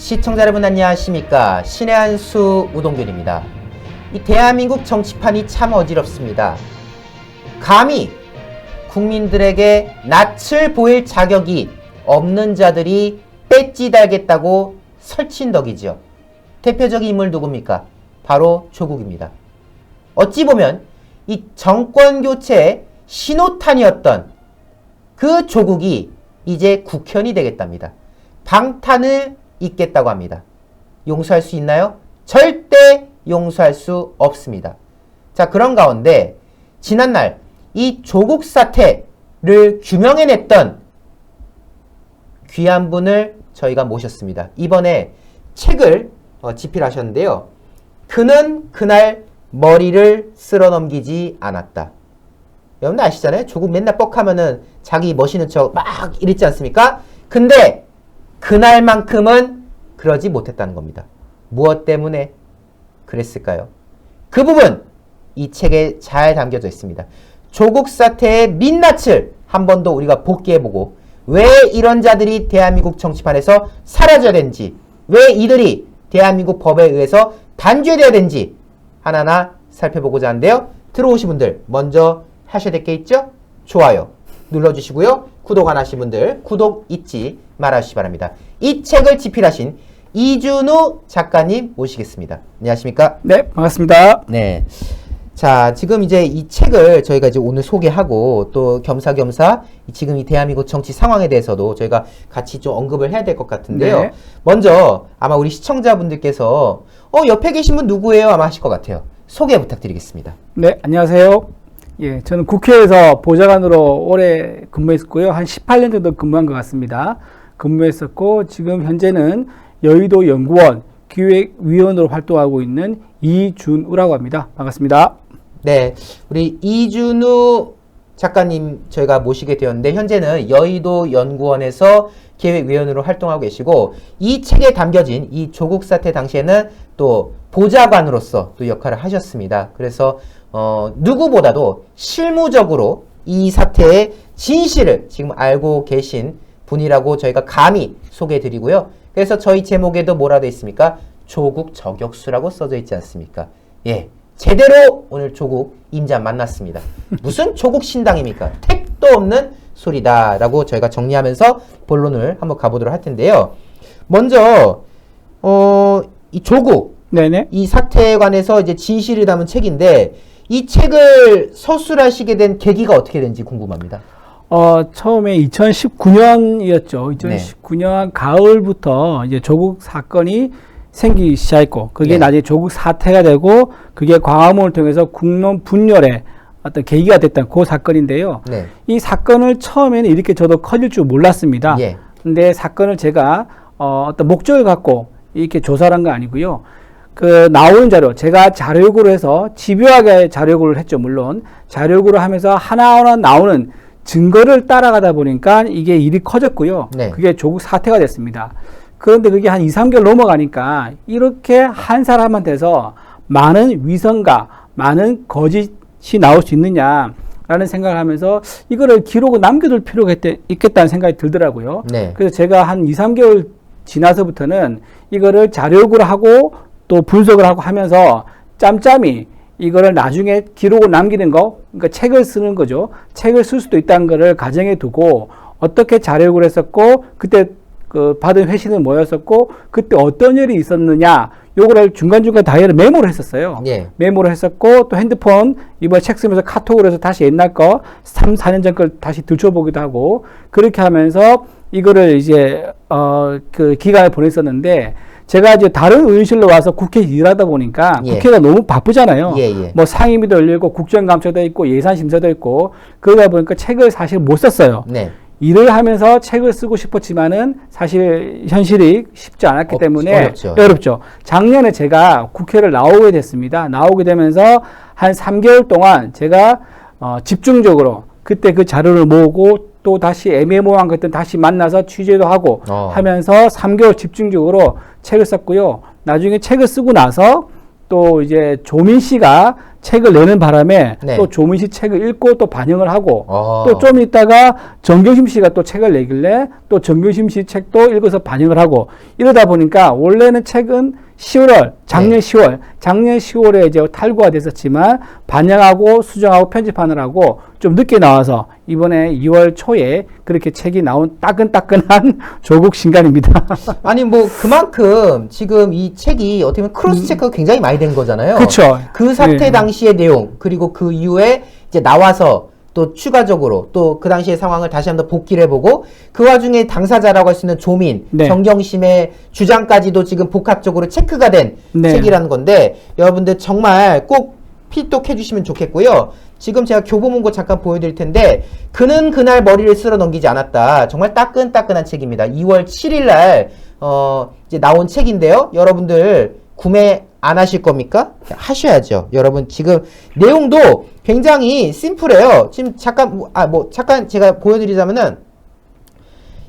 시청자 여러분 안녕하십니까. 신의 한수 우동균입니다. 이 대한민국 정치판이 참 어지럽습니다. 감히 국민들에게 낯을 보일 자격이 없는 자들이 배지 달겠다고 설친 덕이죠. 대표적인 인물 누굽니까? 바로 조국입니다. 어찌 보면 이 정권교체의 신호탄이었던 그 조국이 이제 국현이 되겠답니다. 방탄을 잇겠다고 합니다. 용서할 수 있나요? 절대 용서할 수 없습니다. 자, 그런 가운데 지난날 이 조국 사태를 규명해냈던 귀한 분을 저희가 모셨습니다. 이번에 책을 집필하셨는데요. 그는 그날 머리를 쓸어넘기지 않았다. 여러분 아시잖아요? 조국 맨날 뻑하면은 자기 멋있는 척 막 이랬지 않습니까? 근데 그날만큼은 그러지 못했다는 겁니다. 무엇 때문에 그랬을까요? 그 부분 이 책에 잘 담겨져 있습니다. 조국 사태의 민낯을 한 번 더 우리가 복기해보고 왜 이런 자들이 대한민국 정치판에서 사라져야 되는지, 왜 이들이 대한민국 법에 의해서 단죄되어야 되는지 하나하나 살펴보고자 하는데요. 들어오신 분들 먼저 하셔야 될 게 있죠? 좋아요 눌러주시고요. 구독 안 하신 분들 구독 잊지 말아주시기 바랍니다. 이 책을 집필하신 이준우 작가님 모시겠습니다. 안녕하십니까? 네, 반갑습니다. 네. 자, 지금 이제 이 책을 저희가 이제 오늘 소개하고 또 겸사겸사 지금 이 대한민국 정치 상황에 대해서도 저희가 같이 좀 언급을 해야 될 것 같은데요. 네. 먼저 아마 우리 시청자분들께서 옆에 계신 분 누구예요? 아마 하실 것 같아요. 소개 부탁드리겠습니다. 네, 안녕하세요. 예, 저는 국회에서 보좌관으로 오래 근무했었고요. 한 18년 정도 근무한 것 같습니다. 근무했었고 지금 현재는 여의도 연구원 기획위원으로 활동하고 있는 이준우라고 합니다. 반갑습니다. 네, 우리 이준우 작가님 저희가 모시게 되었는데 현재는 여의도 연구원에서 기획위원으로 활동하고 계시고 이 책에 담겨진 이 조국 사태 당시에는 또 보좌관으로서 또 역할을 하셨습니다. 그래서 누구보다도 실무적으로 이 사태의 진실을 지금 알고 계신 분이라고 저희가 감히 소개해드리고요. 그래서 저희 제목에도 뭐라 되어 있습니까? 조국 저격수라고 써져 있지 않습니까? 예, 제대로 오늘 조국 임자 만났습니다. 무슨 조국 신당입니까? 택도 없는 소리다라고 저희가 정리하면서 본론을 한번 가보도록 할 텐데요. 먼저 이 조국 네네. 이 사태에 관해서 이제 진실을 담은 책인데 이 책을 서술하시게 된 계기가 어떻게 된지 궁금합니다. 처음에 2019년이었죠. 2019년 가을부터 이제 조국 사건이 생기기 시작했고, 그게 네. 나중에 조국 사태가 되고, 그게 광화문을 통해서 국론 분열의 어떤 계기가 됐던 그 사건인데요. 네. 이 사건을 처음에는 이렇게 저도 커질 줄 몰랐습니다. 예. 근데 사건을 제가 어떤 목적을 갖고 이렇게 조사를 한 거 아니고요. 그 나오는 자료, 제가 자료 요구를 해서 집요하게 자료 요구를 했죠. 물론 자료 요구를 하면서 하나하나 나오는 증거를 따라가다 보니까 이게 일이 커졌고요. 네. 그게 조국 사태가 됐습니다. 그런데 그게 한 2, 3개월 넘어가니까 이렇게 한 사람한테서 많은 위선과 많은 거짓이 나올 수 있느냐라는 생각을 하면서 이거를 기록을 남겨둘 필요가 있겠다는 생각이 들더라고요. 네. 그래서 제가 한 2, 3개월 지나서부터는 이거를 자료 요구를 하고 또 분석을 하고 하면서 짬짬이 이거를 나중에 기록을 남기는 거, 그러니까 책을 쓰는 거죠. 책을 쓸 수도 있다는 거를 가정에 두고 어떻게 자료 요구를 했었고 그때 그 받은 회신은 뭐였었고 그때 어떤 일이 있었느냐 요거를 중간중간 다이어리 메모를 했었어요. 예. 메모를 했었고 또 핸드폰 이번에 책 쓰면서 카톡으로 해서 다시 옛날 거 3, 4년 전 걸 다시 들춰보기도 하고 그렇게 하면서 이거를 이제 그 기간을 보냈었는데 제가 이제 다른 의원실로 와서 국회 일하다 보니까 예. 국회가 너무 바쁘잖아요. 예, 예. 뭐 상임위도 열리고 국정감사도 있고 예산심사도 있고 그러다 보니까 책을 사실 못 썼어요. 네. 일을 하면서 책을 쓰고 싶었지만은 사실 현실이 쉽지 않았기 때문에 어렵죠. 작년에 제가 국회를 나오게 됐습니다. 나오게 되면서 한 3개월 동안 제가 집중적으로 그때 그 자료를 모으고 또 다시 애매모호한 것들 다시 만나서 취재도 하고 하면서 3개월 집중적으로 책을 썼고요. 나중에 책을 쓰고 나서 또 이제 조민 씨가 책을 내는 바람에 네. 또 조민 씨 책을 읽고 또 반영을 하고 어. 또 좀 있다가 정경심 씨가 또 책을 내길래 또 정경심 씨 책도 읽어서 반영을 하고 이러다 보니까 원래는 책은 10월, 작년 10월, 작년 10월에 이제 탈고가 됐었지만 반영하고 수정하고 편집하느라고 좀 늦게 나와서 이번에 2월 초에 그렇게 책이 나온 따끈따끈한 조국 신간입니다. 아니 뭐 그만큼 지금 이 책이 어떻게 보면 크로스 체크가 굉장히 많이 된 거잖아요. 그쵸. 그 사태 네. 당시의 내용 그리고 그 이후에 이제 나와서 또 추가적으로 또 그 당시의 상황을 다시 한번 복기를 해보고 그 와중에 당사자라고 할 수 있는 조민, 네. 정경심의 주장까지도 지금 복합적으로 체크가 된 네. 책이라는 건데 여러분들 정말 꼭 필독해 주시면 좋겠고요. 지금 제가 교보문고 잠깐 보여드릴 텐데 그는 그날 머리를 쓸어 넘기지 않았다. 정말 따끈따끈한 책입니다. 2월 7일 날 이제 나온 책인데요. 여러분들 구매 안 하실 겁니까? 하셔야죠. 여러분 지금 내용도 굉장히 심플해요. 지금 잠깐 제가 보여드리자면은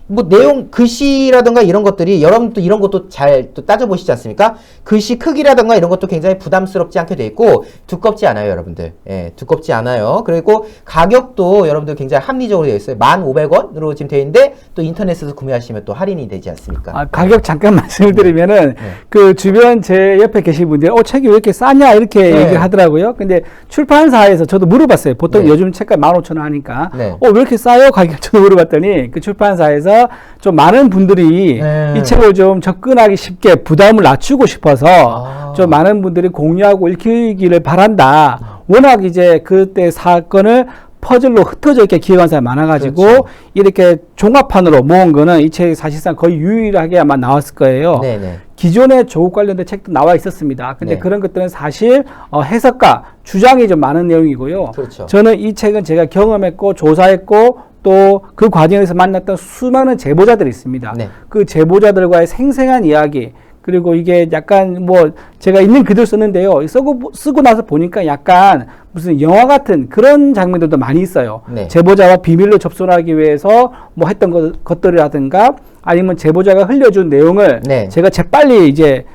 뭐 내용 글씨라든가 이런 것들이 여러분도 이런 것도 잘 또 따져보시지 않습니까? 글씨 크기라든가 이런 것도 굉장히 부담스럽지 않게 돼 있고 두껍지 않아요, 여러분들. 예, 두껍지 않아요. 그리고 가격도 여러분들 굉장히 합리적으로 되어 있어요. 1,500원으로 지금 되어 있는데 또 인터넷에서 구매하시면 또 할인이 되지 않습니까? 가격 잠깐 말씀을 드리면은 네. 그 주변 제 옆에 계신 분들이 책이 왜 이렇게 싸냐 이렇게 네. 얘기를 하더라고요. 근데 출판사에서 저도 물어봤어요. 보통 네. 요즘 책값 15,000원 하니까 네. 왜 이렇게 싸요? 가격 저도 물어봤더니 그 출판사에서 좀 많은 분들이 네. 이 책을 좀 접근하기 쉽게 부담을 낮추고 싶어서 좀 많은 분들이 공유하고 읽히기를 바란다. 워낙 이제 그때 사건을 퍼즐로 흩어져 있게 기억한 사람이 많아가지고 그렇죠. 이렇게 종합판으로 모은 거는 이 책이 사실상 거의 유일하게 아마 나왔을 거예요. 네네. 기존에 조국 관련된 책도 나와 있었습니다. 근데 네. 그런 것들은 사실 해석과 주장이 좀 많은 내용이고요. 그렇죠. 저는 이 책은 제가 경험했고 조사했고 또 그 과정에서 만났던 수많은 제보자들이 있습니다. 네. 그 제보자들과의 생생한 이야기 그리고 이게 약간 뭐 제가 있는 그대로 썼는데요. 쓰고 나서 보니까 약간 무슨 영화 같은 그런 장면들도 많이 있어요. 네. 제보자와 비밀로 접선하기 위해서 뭐 했던 것들이라든가 아니면 제보자가 흘려준 내용을 네. 제가 재빨리 이제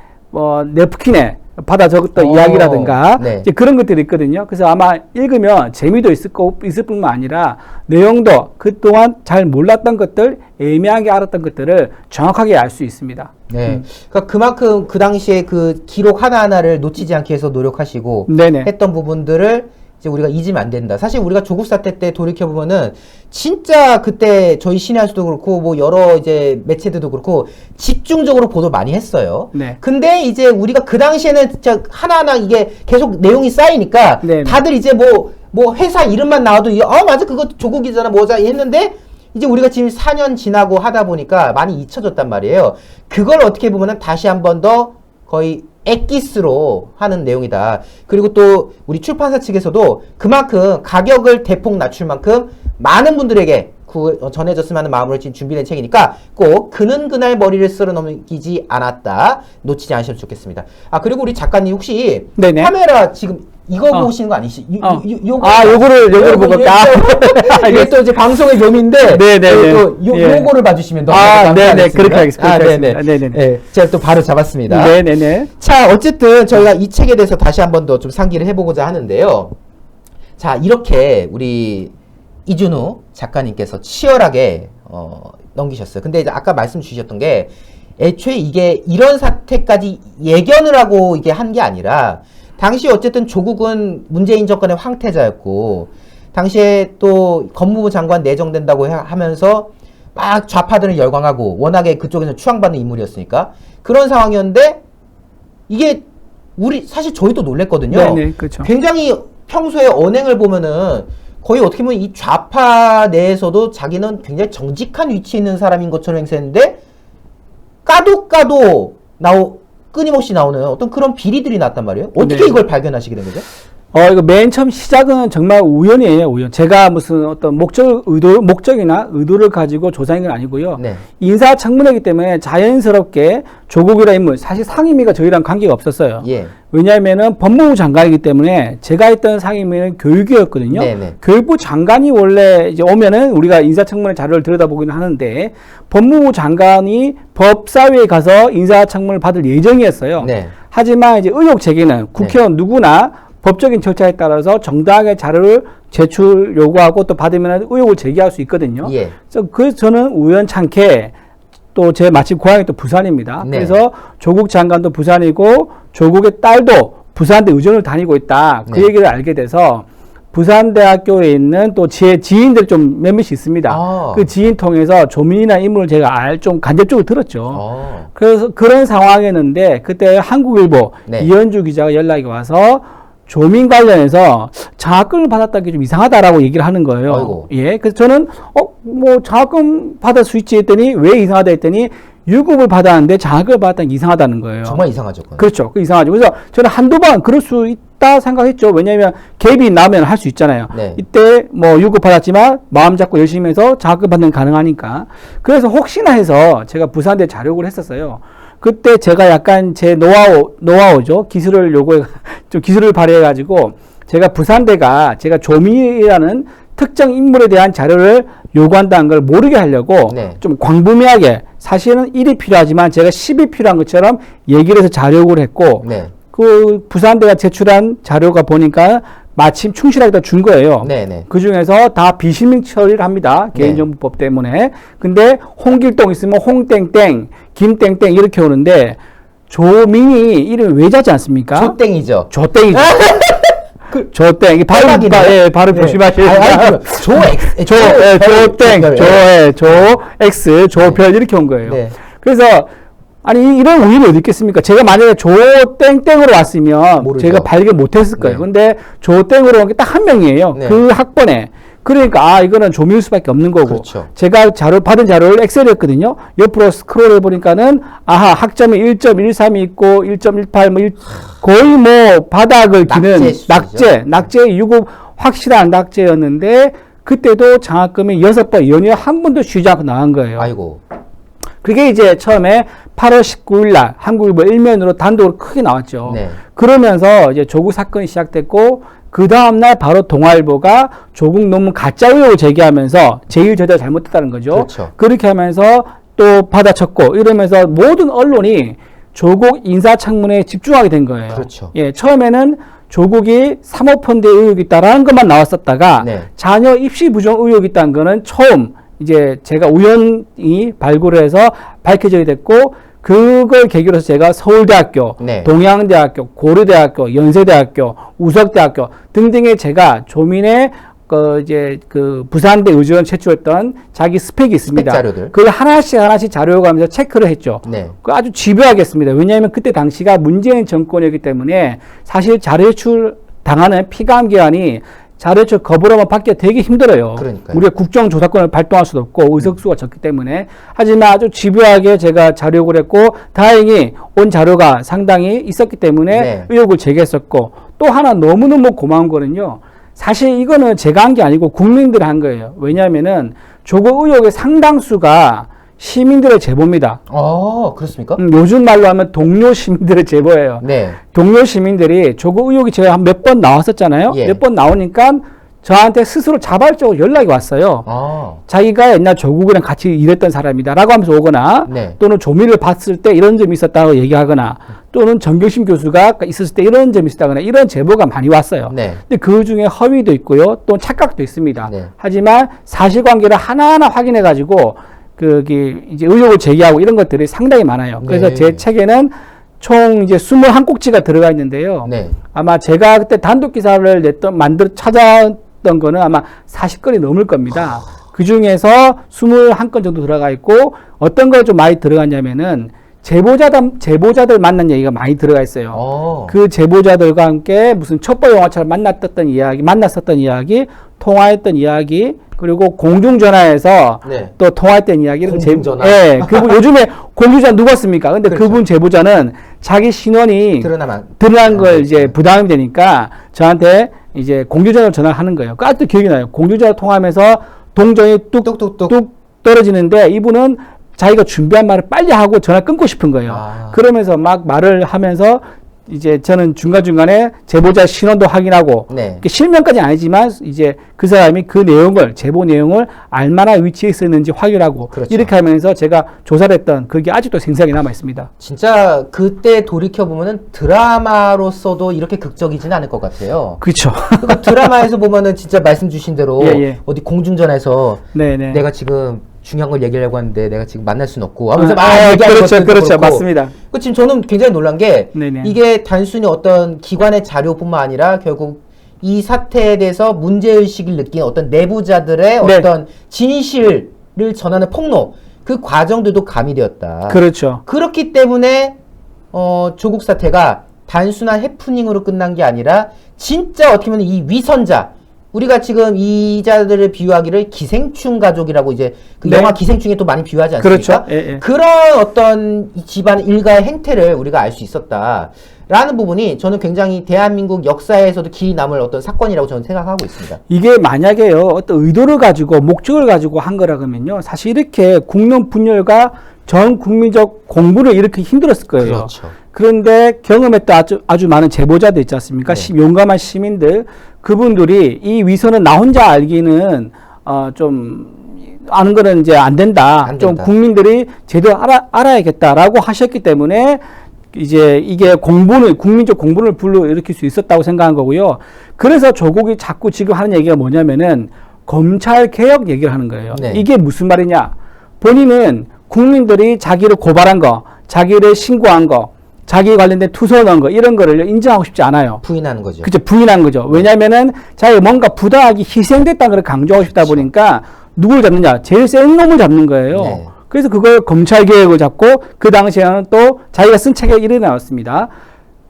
냅킨에 받아 적었던 이야기라든가 네. 이제 그런 것들이 있거든요. 그래서 아마 읽으면 재미도 있을 뿐만 아니라 내용도 그동안 잘 몰랐던 것들, 애매하게 알았던 것들을 정확하게 알 수 있습니다. 네. 그러니까 그만큼 그 당시에 그 기록 하나하나를 놓치지 않기 위해서 노력하시고 네네. 했던 부분들을 이제 우리가 잊으면 안 된다. 사실 우리가 조국 사태 때 돌이켜보면은 진짜 그때 저희 신의한수도 그렇고 뭐 여러 이제 매체들도 그렇고 집중적으로 보도 많이 했어요. 네. 근데 이제 우리가 그 당시에는 진짜 하나하나 이게 계속 내용이 쌓이니까 네네. 다들 이제 뭐 회사 이름만 나와도 맞아 그거 조국이잖아 뭐자 했는데 이제 우리가 지금 4년 지나고 하다 보니까 많이 잊혀졌단 말이에요. 그걸 어떻게 보면은 다시 한 번 더 거의 엑기스로 하는 내용이다. 그리고 또 우리 출판사 측에서도 그만큼 가격을 대폭 낮출 만큼 많은 분들에게 전해졌으면 하는 마음으로 지금 준비된 책이니까 꼭 그는 그날 머리를 쓸어 넘기지 않았다. 놓치지 않으시면 좋겠습니다. 그리고 우리 작가님 혹시 네네. 카메라 지금 이거 보시는 거 아니시? 요거를 보고 이게 또 이제 방송의 묘미인데 네네네. 또 예. 요거를 봐주시면 너무 네네. 감사하겠습니다. 그렇게 하겠습니다. 네네. 네, 제가 또 바로 잡았습니다. 네네네. 자, 어쨌든 저희가 이 책에 대해서 다시 한 번 더 좀 상기를 해보고자 하는데요. 자, 이렇게 우리 이준우 작가님께서 치열하게 넘기셨어요. 근데 이제 아까 말씀 주셨던 게 애초에 이게 이런 사태까지 예견을 하고 이게 한 게 아니라 당시 어쨌든 조국은 문재인 정권의 황태자였고 당시에 또 법무부 장관 내정된다고 하면서 막 좌파들은 열광하고 워낙에 그쪽에서 추앙받는 인물이었으니까 그런 상황이었는데 이게 사실 저희도 놀랬거든요. 네네, 그렇죠. 굉장히 평소에 언행을 보면은 거의 어떻게 보면 이 좌파 내에서도 자기는 굉장히 정직한 위치에 있는 사람인 것처럼 행세했는데 까도 끊임없이 나오는 어떤 그런 비리들이 났단 말이에요. 어떻게 네. 이걸 발견하시게 된 거죠? 이거 맨 처음 시작은 정말 우연이에요, 우연. 제가 무슨 어떤 목적이나 의도를 가지고 조사한 건 아니고요. 네. 인사청문회이기 때문에 자연스럽게 조국이라는 인물, 사실 상임위가 저희랑 관계가 없었어요. 예. 왜냐하면은 법무부 장관이기 때문에 제가 했던 상임위는 교육이었거든요. 네네. 교육부 장관이 원래 이제 오면은 우리가 인사청문회 자료를 들여다보기는 하는데 법무부 장관이 법사위에 가서 인사청문을 받을 예정이었어요. 네. 하지만 이제 의혹 제기는 국회의원 누구나 법적인 절차에 따라서 정당하게 자료를 제출 요구하고 또 받으면 의혹을 제기할 수 있거든요. 예. 그래서 저는 우연찮게 또 제 마침 고향이 또 부산입니다. 네. 그래서 조국 장관도 부산이고 조국의 딸도 부산대 의전을 다니고 있다. 그 네. 얘기를 알게 돼서 부산대학교에 있는 또 제 지인들 좀 몇몇이 있습니다. 아. 그 지인 통해서 조민이라는 인물을 제가 좀 간접적으로 들었죠. 어. 그래서 그런 상황이었는데 그때 한국일보 네. 이현주 기자가 연락이 와서 조민 관련해서 장학금을 받았다는 게 좀 이상하다라고 얘기를 하는 거예요. 아이고. 예, 그래서 저는 뭐 장학금 받을 수 있지 했더니 왜 이상하다 했더니 유급을 받았는데 장학금을 받았다는 게 이상하다는 거예요. 정말 이상하죠. 그건. 그렇죠. 그 이상하죠. 그래서 저는 한두 번 그럴 수 있다 생각했죠. 왜냐하면 갭이 나면 할 수 있잖아요. 네. 이때 뭐 유급 받았지만 마음 잡고 열심히 해서 장학금 받는 게 가능하니까. 그래서 혹시나 해서 제가 부산대 자력을 했었어요. 그때 제가 약간 제 노하우죠. 기술을 좀 기술을 발휘해가지고 제가 부산대가 제가 조민이라는 특정 인물에 대한 자료를 요구한다는 걸 모르게 하려고 네. 좀 광범위하게 사실은 1이 필요하지만 제가 10이 필요한 것처럼 얘기를 해서 자료 요구를 했고 네. 그 부산대가 제출한 자료가 보니까 마침 충실하게 다 준 거예요. 네, 네. 그 중에서 다 비실명 처리를 합니다. 네. 개인정보법 때문에. 근데 홍길동 있으면 홍땡땡, 김땡땡 이렇게 오는데 조민이 이름이 외자지 않습니까? 조땡이죠. 조땡이죠. 조땡. 이 발음, 대박이네. 발음 네. 조심하셔야 돼요. 조X, 조별 이렇게 온 거예요. 네. 그래서 아니 이런 우연이 어디 있겠습니까? 제가 만약에 조땡땡으로 왔으면 모르죠. 제가 발견 못했을 거예요. 네. 근데 조땡으로 온 게 딱 한 명이에요. 네. 그 학번에. 그러니까 이거는 조미일 수밖에 없는 거고. 그렇죠. 제가 받은 자료를 엑셀이었거든요. 옆으로 스크롤해 보니까는 학점이 1.13이 있고 1.18 뭐 거의 뭐 바닥을 기는 낙제 유급 확실한 낙제였는데 그때도 장학금이 6번 연이어 한 번도 쉬지 않고 나간 거예요. 아이고. 그게 이제 처음에 8월 19일 날 한국일보 일면으로 단독으로 크게 나왔죠. 네. 그러면서 이제 조국 사건이 시작됐고 그 다음날 바로 동아일보가 조국 논문 가짜 의혹을 제기하면서 제1저자가 잘못됐다는 거죠. 그렇죠. 그렇게 하면서 또 받아쳤고 이러면서 모든 언론이 조국 인사청문회에 집중하게 된 거예요. 그렇죠. 예, 처음에는 조국이 사모펀드 의혹이 있다라는 것만 나왔었다가 네. 자녀 입시 부정 의혹이 있다는 거는 처음 이제 제가 우연히 발굴을 해서 밝혀지게 됐고 그걸 계기로 해서 제가 서울대학교, 네. 동양대학교, 고려대학교, 연세대학교, 우석대학교 등등의 제가 조민의 그 부산대 의전 제출했던 자기 스펙이 있습니다. 스펙 자료들. 그걸 하나씩 자료가면서 체크를 했죠. 네. 그 아주 집요하게 했습니다. 왜냐하면 그때 당시가 문재인 정권이었기 때문에 사실 자료 제출 당하는 피감기관이 자료 제출 거부를 하면 받기가 되게 힘들어요. 그러니까요. 우리가 국정조사권을 발동할 수도 없고 의석수가 적기 때문에. 하지만 아주 집요하게 제가 자료 요구를 했고 다행히 온 자료가 상당히 있었기 때문에 네. 의혹을 제기했었고 또 하나 너무너무 고마운 거는요. 사실 이거는 제가 한 게 아니고 국민들이 한 거예요. 왜냐하면은 조국 의혹의 상당수가 시민들의 제보입니다. 그렇습니까? 요즘 말로 하면 동료 시민들의 제보예요. 네. 동료 시민들이 조국 의혹이 제가 한 몇 번 나왔었잖아요. 예. 몇 번 나오니까 저한테 스스로 자발적으로 연락이 왔어요. 자기가 옛날 조국이랑 같이 일했던 사람이다 라고 하면서 오거나 네. 또는 조민을 봤을 때 이런 점이 있었다고 얘기하거나 또는 정경심 교수가 있었을 때 이런 점이 있었다거나 이런 제보가 많이 왔어요. 네. 근데 그 중에 허위도 있고요. 또 착각도 있습니다. 네. 하지만 사실관계를 하나하나 확인해 가지고 이제 의혹을 제기하고 이런 것들이 상당히 많아요. 그래서 네. 제 책에는 총 이제 21꼭지가 들어가 있는데요. 네. 아마 제가 그때 단독 기사를 찾아왔던 거는 아마 40건이 넘을 겁니다. 그 중에서 21건 정도 들어가 있고 어떤 걸 좀 많이 들어갔냐면은 제보자들 만난 얘기가 많이 들어가 있어요. 그 제보자들과 함께 무슨 첩보 영화처럼 만났었던 이야기, 통화했던 이야기, 그리고 공중전화에서 네. 또 통화했던 이야기. 공중전화. 예, 그분 요즘에 공중전화 누구였습니까? 근데 그렇죠. 그분 제보자는 자기 신원이 드러난 걸 이제 부담이 되니까 저한테 이제 공중전화로 전화를 하는 거예요. 그 아직도 기억이 나요. 공중전화 통화하면서 동전이 뚝뚝뚝 떨어지는데 이분은 자기가 준비한 말을 빨리 하고 전화 끊고 싶은 거예요. 그러면서 막 말을 하면서 이제 저는 중간중간에 제보자 신원도 확인하고 네. 실명까지는 아니지만 이제 그 사람이 그 내용을 제보 내용을 알만한 위치에 있었는지 확인하고 그렇죠. 이렇게 하면서 제가 조사를 했던 그게 아직도 생생하게 남아 있습니다. 진짜 그때 돌이켜 보면은 드라마로서도 이렇게 극적이지는 않을 것 같아요. 그렇죠. 그러니까 드라마에서 보면은 진짜 말씀 주신 대로 예, 예. 어디 공중전에서 네네. 내가 지금 중요한 걸 얘기하려고 하는데 내가 지금 만날 수는 없고 하면서 막 아, 얘기하는 그렇죠, 것들도 그렇죠, 그렇고. 맞습니다. 그 지금 저는 굉장히 놀란 게 네네. 이게 단순히 어떤 기관의 자료뿐만 아니라 결국 이 사태에 대해서 문제의식을 느낀 어떤 내부자들의 네. 어떤 진실을 전하는 폭로 그 과정들도 가미되었다. 그렇죠. 그렇기 때문에 조국 사태가 단순한 해프닝으로 끝난 게 아니라 진짜 어떻게 보면 이 위선자 우리가 지금 이자들을 비유하기를 기생충 가족이라고 이제 그 네. 영화 기생충에 또 많이 비유하지 않습니까? 그렇죠. 예, 예. 그런 어떤 이 집안 일가의 행태를 우리가 알 수 있었다라는 부분이 저는 굉장히 대한민국 역사에서도 길이 남을 어떤 사건이라고 저는 생각하고 있습니다. 이게 만약에요, 어떤 의도를 가지고, 목적을 가지고 한 거라 그러면요, 사실 이렇게 국론 분열과 전 국민적 공분을 이렇게 힘들었을 거예요. 그렇죠. 그런데 경험했던 아주 많은 제보자들 있지 않습니까? 네. 용감한 시민들, 그분들이 이 위선은 나 혼자 알기는, 좀, 아는 거는 이제 안 된다. 안 좀 된다. 국민들이 제대로 알아야겠다라고 하셨기 때문에 이제 이게 국민적 공분을 불러일으킬 수 있었다고 생각한 거고요. 그래서 조국이 자꾸 지금 하는 얘기가 뭐냐면은 검찰 개혁 얘기를 하는 거예요. 네. 이게 무슨 말이냐? 본인은 국민들이 자기를 고발한 거, 자기를 신고한 거, 자기 관련된 투서 넣은 거, 이런 거를 인정하고 싶지 않아요. 부인하는 거죠. 그죠? 부인한 거죠. 왜냐면은 자기가 뭔가 부당하게 희생됐다는 걸 강조하고 싶다 그렇죠. 보니까 누굴 잡느냐? 제일 센 놈을 잡는 거예요. 네. 그래서 그걸 검찰 개혁을 잡고 그 당시에는 또 자기가 쓴 책에 이래 나왔습니다.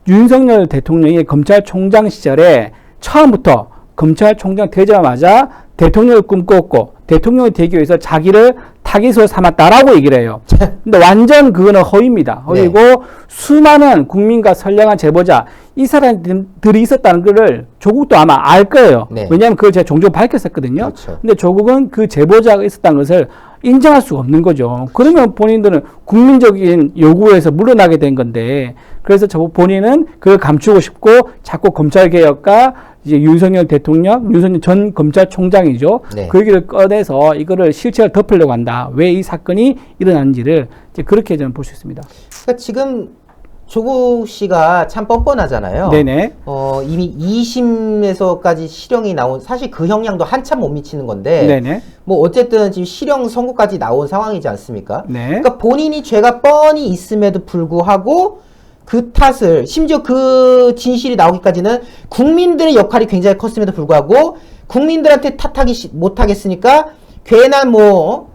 윤석열 대통령이 검찰총장 시절에 처음부터 검찰총장 되자마자 대통령을 꿈꿨고 대통령이 되기 위해서 자기를 타깃으로 삼았다라고 얘기를 해요. 근데 완전 그거는 허위입니다. 허위고 네. 수많은 국민과 선량한 제보자 이 사람들이 있었다는 거를 조국도 아마 알 거예요. 네. 왜냐하면 그걸 제가 종종 밝혔었거든요. 그렇죠. 근데 조국은 그 제보자가 있었다는 것을 인정할 수가 없는 거죠. 그러면 본인들은 국민적인 요구에서 물러나게 된 건데, 그래서 본인은 그걸 감추고 싶고 자꾸 검찰개혁과 이제 윤석열 대통령, 윤석열 전 검찰총장이죠. 네. 그 얘기를 꺼내서 이거를 실체를 덮으려고 한다. 왜 이 사건이 일어났는지를 이제 그렇게 저는 볼 수 있습니다. 그러니까 지금 조국 씨가 참 뻔뻔하잖아요. 네네. 이미 2심에서까지 실형이 나온, 사실 그 형량도 한참 못 미치는 건데, 네네. 뭐 어쨌든 지금 실형 선고까지 나온 상황이지 않습니까? 네. 그러니까 본인이 죄가 뻔히 있음에도 불구하고 그 탓을, 심지어 그 진실이 나오기까지는 국민들의 역할이 굉장히 컸음에도 불구하고 국민들한테 탓하기 못하겠으니까 괜한 뭐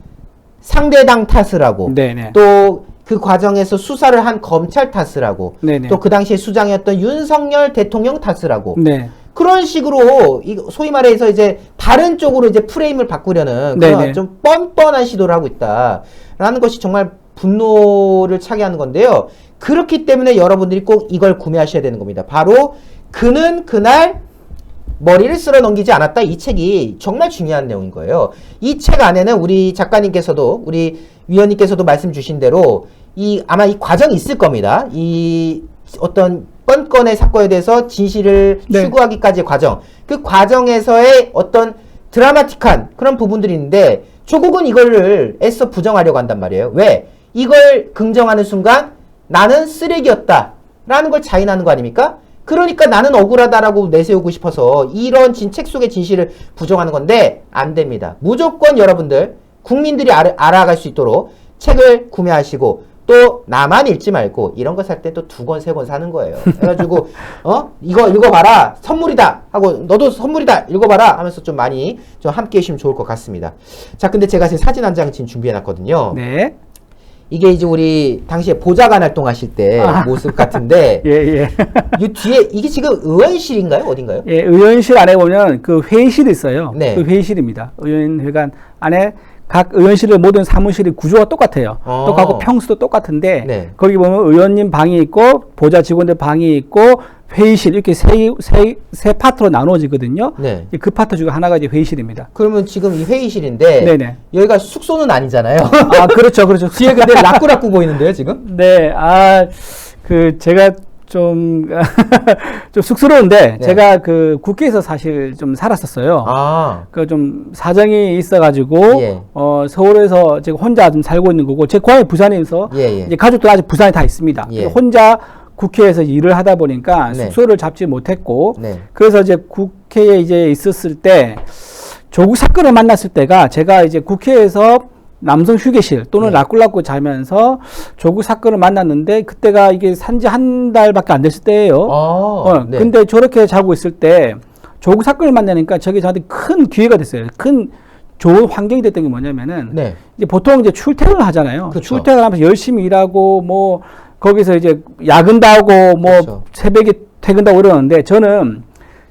상대당 탓을 하고, 네네. 또 그 과정에서 수사를 한 검찰 탓을 하고, 네네. 또 그 당시에 수장이었던 윤석열 대통령 탓을 하고, 네. 그런 식으로 소위 말해서 이제 다른 쪽으로 이제 프레임을 바꾸려는 그런 네네. 좀 뻔뻔한 시도를 하고 있다라는 것이 정말 분노를 차게 하는 건데요. 그렇기 때문에 여러분들이 꼭 이걸 구매하셔야 되는 겁니다. 바로 그는 그날 머리를 쓸어 넘기지 않았다. 이 책이 정말 중요한 내용인 거예요. 이 책 안에는 우리 작가님께서도, 우리 위원님께서도 말씀 주신 대로 아마 이 과정이 있을 겁니다. 이 어떤 건의 사건에 대해서 진실을 네. 추구하기까지의 과정, 그 과정에서의 어떤 드라마틱한 그런 부분들이 있는데 조국은 이거를 애써 부정하려고 한단 말이에요. 왜? 이걸 긍정하는 순간 나는 쓰레기였다 라는 걸 자인하는 거 아닙니까? 그러니까 나는 억울하다라고 내세우고 싶어서 이런 책 속의 진실을 부정하는 건데 안 됩니다. 무조건 여러분들 국민들이 알아갈 수 있도록 책을 구매하시고 또 나만 읽지 말고 이런 거 살 때 또 2권, 3권 사는 거예요. 해가지고 이거 읽어봐라 선물이다 하고 너도 선물이다 읽어봐라 하면서 좀 많이 좀 함께 해주시면 좋을 것 같습니다. 자, 근데 제가 지금 사진 한 장 지금 준비해놨거든요. 네. 이게 이제 우리 당시에 보좌관 활동하실 때 모습 같은데 예, 예. 이 뒤에 이게 지금 의원실인가요? 어딘가요? 예, 의원실 안에 보면 그 회의실이 있어요. 네. 그 회의실입니다. 의원회관 안에 각 의원실의 모든 사무실의 구조가 똑같아요. 똑같고 평수도 똑같은데 네. 거기 보면 의원님 방이 있고 보좌 직원들 방이 있고 회의실 이렇게 세 파트로 나눠지거든요. 네. 그 파트 중에 하나가 이제 회의실입니다. 그러면 지금 이 회의실인데 네네. 여기가 숙소는 아니잖아요. 아, 그렇죠, 그렇죠. 뒤에 근데 라꾸라꾸 보이는데요, 지금? 네, 제가 좀, 좀 쑥스러운데, 네. 제가 그 국회에서 사실 좀 살았었어요. 아, 그 좀 사정이 있어가지고, 예. 서울에서 제가 혼자 좀 살고 있는 거고, 제 고향이 부산에서, 예, 예. 이제 가족도 아직 부산에 다 있습니다. 예. 혼자 국회에서 일을 하다 보니까 네. 숙소를 잡지 못했고, 네. 그래서 이제 국회에 이제 있었을 때, 조국 사건을 만났을 때가 제가 이제 국회에서 남성 휴게실 또는 네. 라꾸라꾸 자면서 조국 사건을 만났는데 그때가 이게 산지 한 달밖에 안 됐을 때예요. 네. 근데 저렇게 자고 있을 때 조국 사건을 만나니까 저게 저한테 큰 기회가 됐어요. 큰 좋은 환경이 됐던 게 뭐냐면은 네. 이제 보통 이제 출퇴근을 하잖아요. 그쵸. 출퇴근하면서 열심히 일하고 뭐 거기서 이제 야근도 하고 뭐 그쵸. 새벽에 퇴근도 하고 이러는데 저는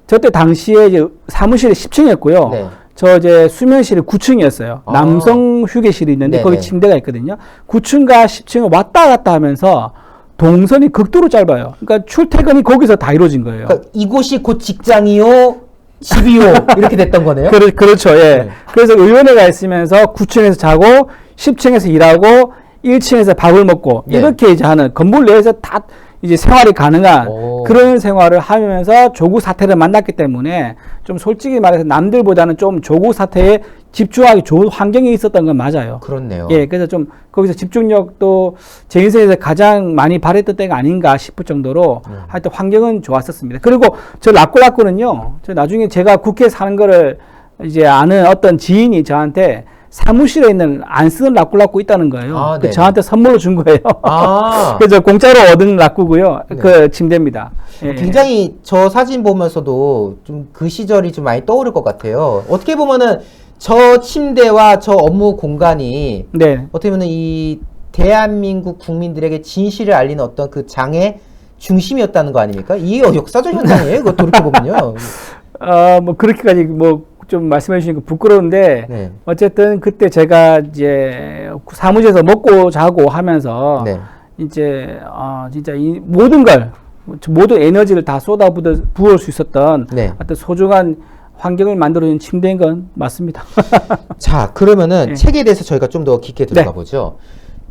저때 당시에 이제 사무실이 10층이었고요. 네. 저 이제 수면실이 9층이었어요. 아. 남성 휴게실이 있는데 네네. 거기 침대가 있거든요. 9층과 10층을 왔다 갔다 하면서 동선이 극도로 짧아요. 그러니까 출퇴근이 거기서 다 이루어진 거예요. 그러니까 이곳이 곧 직장이요, 집이요 이렇게 됐던 거네요. 그렇죠. 예. 네. 그래서 의원회가 있으면서 9층에서 자고 10층에서 일하고 1층에서 밥을 먹고 네. 이렇게 이제 하는 건물 내에서 다 이제 생활이 가능한 오. 그런 생활을 하면서 조국 사태를 만났기 때문에 좀 솔직히 말해서 남들보다는 좀 조국 사태에 집중하기 좋은 환경이 있었던 건 맞아요. 그렇네요. 예, 그래서 좀 거기서 집중력도 제 인생에서 가장 많이 발휘했던 때가 아닌가 싶을 정도로 하여튼 환경은 좋았었습니다. 그리고 저 라꾸라꾸는요, 저 나중에 제가 국회에 사는 거를 이제 아는 어떤 지인이 저한테 사무실에 있는 안 쓰는 라꾸라꾸 있다는 거예요. 아, 그 네네. 저한테 선물로 준 거예요. 아. 그래서 공짜로 얻은 라꾸고요. 네. 그 침대입니다. 예. 굉장히 저 사진 보면서도 좀 그 시절이 좀 많이 떠오를 것 같아요. 어떻게 보면은 저 침대와 저 업무 공간이 네. 어떻게 보면 이 대한민국 국민들에게 진실을 알리는 어떤 그 장의 중심이었다는 거 아닙니까? 이게 역사적 현상이에요. 이거 돌이켜보면요. 뭐 그렇게까지 뭐 좀 말씀해 주시니까 부끄러운데 네. 어쨌든 그때 제가 이제 사무실에서 먹고 자고 하면서 네. 이제 진짜 이 모든 걸 모든 에너지를 다 쏟아 부을 수 있었던 네. 어떤 소중한 환경을 만들어준 침대인 건 맞습니다. 자, 그러면은 네. 책에 대해서 저희가 좀 더 깊게 들어가 네. 보죠.